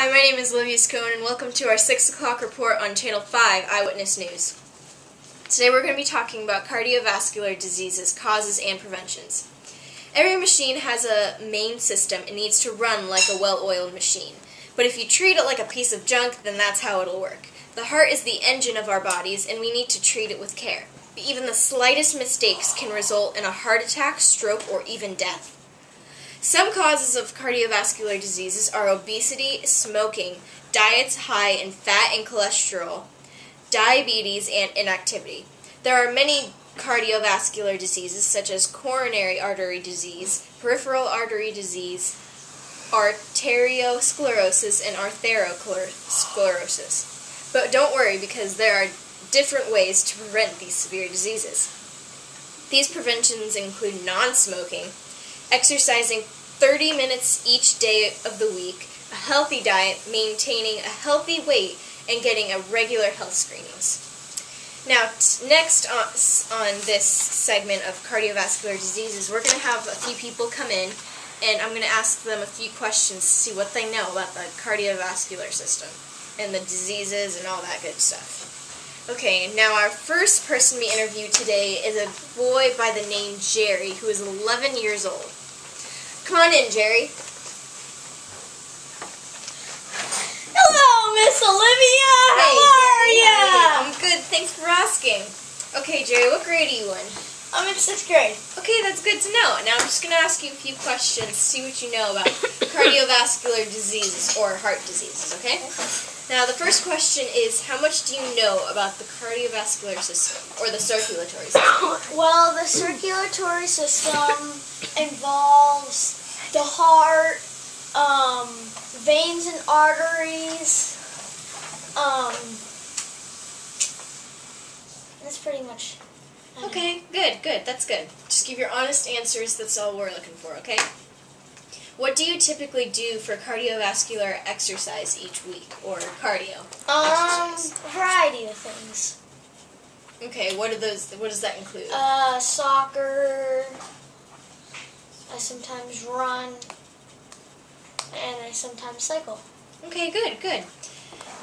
Hi, my name is Olivia Scone, and welcome to our 6 o'clock report on Channel 5 Eyewitness News. Today we're going to be talking about cardiovascular diseases, causes, and preventions. Every machine has a main system and needs to run like a well-oiled machine. But if you treat it like a piece of junk, then that's how it'll work. The heart is the engine of our bodies, and we need to treat it with care. But even the slightest mistakes can result in a heart attack, stroke, or even death. Some causes of cardiovascular diseases are obesity, smoking, diets high in fat and cholesterol, diabetes, and inactivity. There are many cardiovascular diseases such as coronary artery disease, peripheral artery disease, arteriosclerosis, and atherosclerosis. But don't worry, because there are different ways to prevent these severe diseases. These preventions include non-smoking, exercising 30 minutes each day of the week, a healthy diet, maintaining a healthy weight, and getting a regular health screenings. Now, next on this segment of cardiovascular diseases, we're going to have a few people come in, and I'm going to ask them a few questions to see what they know about the cardiovascular system and the diseases and all that good stuff. Okay, now our first person we interviewed today is a boy by the name Jerry, who is 11 years old. Come on in, Jerry. Hello, Miss Olivia! Hey, How are Jerry, ya? I'm good, thanks for asking. Okay, Jerry, what grade are you in? I'm in 6th grade. Okay, that's good to know. Now I'm just going to ask you a few questions to see what you know about cardiovascular diseases or heart diseases, okay? Now, the first question is, how much do you know about the cardiovascular system, or the circulatory system? Well, the circulatory system involves the heart, veins and arteries. That's pretty much. Okay, good, that's good. Just give your honest answers, that's all we're looking for, okay? What do you typically do for cardiovascular exercise each week, or cardio exercise? A variety of things. Okay, what does that include? Soccer. I sometimes run, and I sometimes cycle. Okay, good.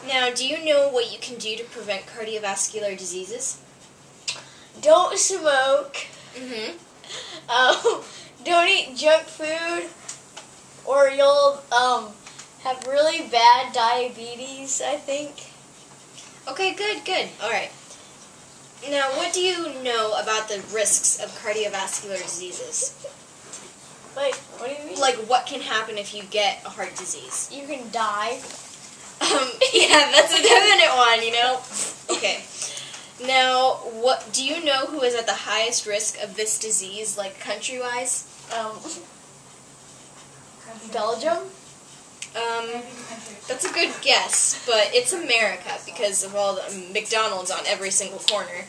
Now, do you know what you can do to prevent cardiovascular diseases? Don't smoke. Mm-hmm. Don't eat junk food, or you'll have really bad diabetes, I think. Okay, good. All right. Now, what do you know about the risks of cardiovascular diseases? Wait, what do you mean? Like, what can happen if you get a heart disease? You can die. Yeah, that's a definite one, you know? Okay. Now, what do you know who is at the highest risk of this disease, like country-wise? Belgium? That's a good guess, but it's America because of all the McDonald's on every single corner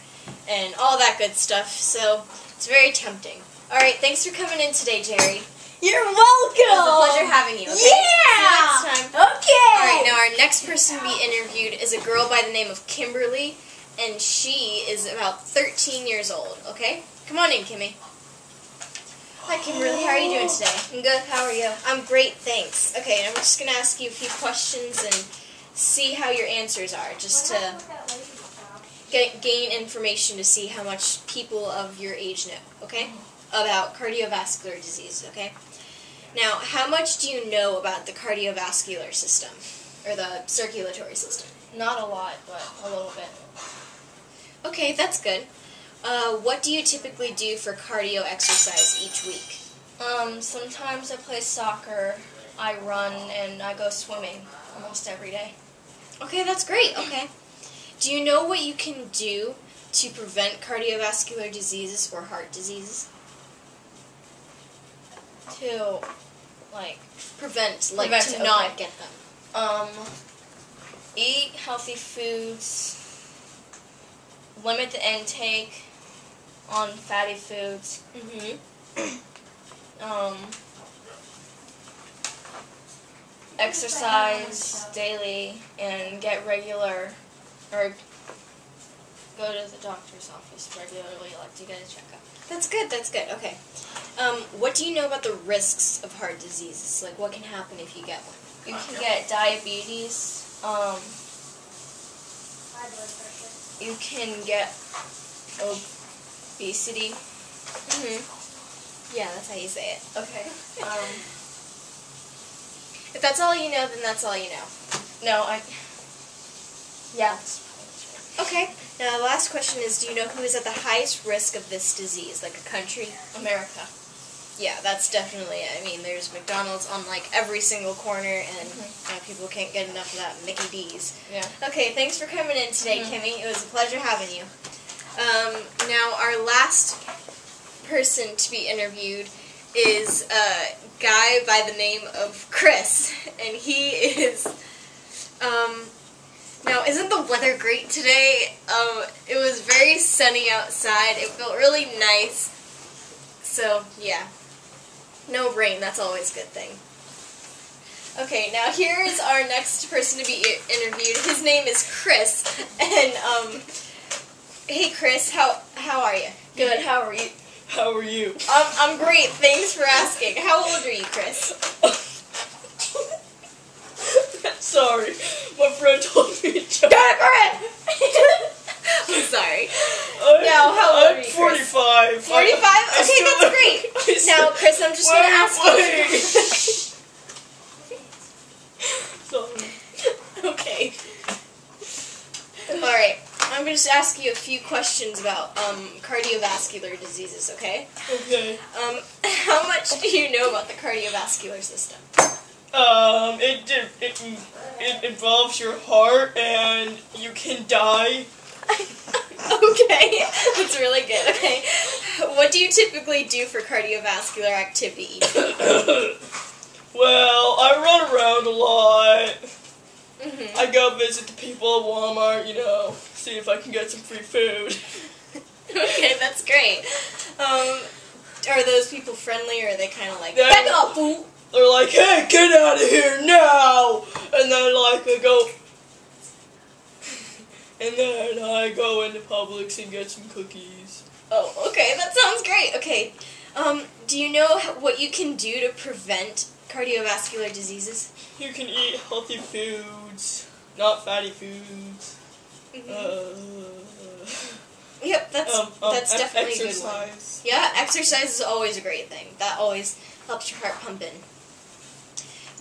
and all that good stuff, so it's very tempting. Alright, thanks for coming in today, Jerry. You're welcome! It was a pleasure having you, okay? Yeah! See you next time. Okay! Alright, now our next person we interviewed is a girl by the name of Kimberly, and she is about 13 years old, okay? Come on in, Kimmy. Hi, Kimberly. How are you doing today? I'm good. How are you? I'm great, thanks. Okay, I'm just going to ask you a few questions and see how your answers are, just to gain information to see how much people of your age know, okay? About cardiovascular disease, okay? Now, how much do you know about the cardiovascular system, or the circulatory system? Not a lot, but a little bit. Okay, that's good. What do you typically do for cardio exercise each week? Sometimes I play soccer, I run, and I go swimming almost every day. Okay, that's great, okay. Do you know what you can do to prevent cardiovascular diseases or heart diseases? To, Prevent, to okay. not get them. Eat healthy foods, limit the intake on fatty foods, Mm-hmm. Exercise daily, and get regular, or go to the doctor's office regularly, like to get a checkup. That's good, okay. What do you know about the risks of heart diseases? Like, what can happen if you get one? You can get diabetes, you can get obesity. Yeah, that's how you say it. Okay. If that's all you know, then that's all you know. Yeah. Okay. Now, the last question is, do you know who is at the highest risk of this disease? Like a country? America. Yeah, that's definitely it. I mean, there's McDonald's on, like, every single corner, and people can't get enough of that Mickey D's. Yeah. Okay, thanks for coming in today, Kimmy. It was a pleasure having you. Now, our last person to be interviewed is a guy by the name of Chris, and he is, now, isn't the weather great today? It was very sunny outside. It felt really nice. So, yeah. No rain, that's always a good thing. Okay, now here is our next person to be interviewed. His name is Chris, and, hey Chris, how are you? Good, how are you? How are you? I'm great, thanks for asking. How old are you, Chris? Sorry, my friend told me to jump. I'm sorry. Now, how old are you, Chris? 45. 45? Okay, that's great. Now, Chris, I'm just going to ask you. Sorry. Okay. Alright, I'm going to just ask you a few questions about cardiovascular diseases, okay? Okay. How much do you know about the cardiovascular system? It involves your heart, and you can die. Okay, that's really good. Okay, what do you typically do for cardiovascular activity? Well, I run around a lot. I go visit the people at Walmart, see if I can get some free food. Okay, that's great. Are those people friendly, or are they kind of like, They're- back off, fool? They're like, hey, get out of here now! And then, I go... And then I go into Publix and get some cookies. Oh, okay, that sounds great. Okay, do you know what you can do to prevent cardiovascular diseases? You can eat healthy foods, not fatty foods. Yep, that's definitely a good one. Exercise. Yeah, exercise is always a great thing. That always helps your heart pump in.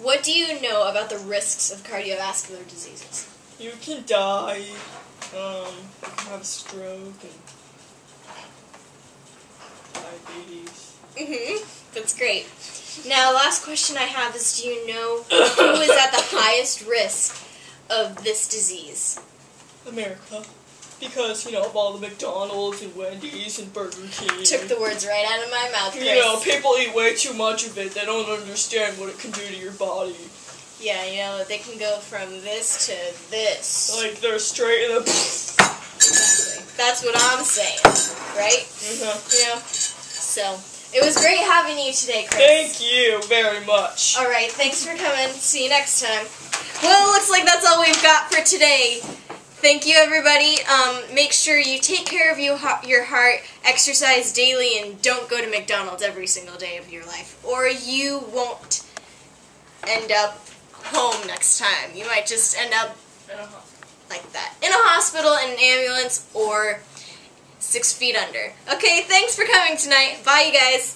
What do you know about the risks of cardiovascular diseases? You can die. You can have a stroke and diabetes. That's great. Now, last question I have is, do you know who is at the highest risk of this disease? America. Because, of all the McDonald's and Wendy's and Burger King. Took the words right out of my mouth, Chris. People eat way too much of it. They don't understand what it can do to your body. Yeah, they can go from this to this. Like, they're straight in the... Exactly. That's what I'm saying, right? So, it was great having you today, Chris. Thank you very much. Alright, thanks for coming. See you next time. Well, looks like that's all we've got for today. Thank you, everybody. Make sure you take care of your heart, exercise daily, and don't go to McDonald's every single day of your life. Or you won't end up home next time. You might just end up like that. In a hospital, in an ambulance, or 6 feet under. Okay, thanks for coming tonight. Bye, you guys.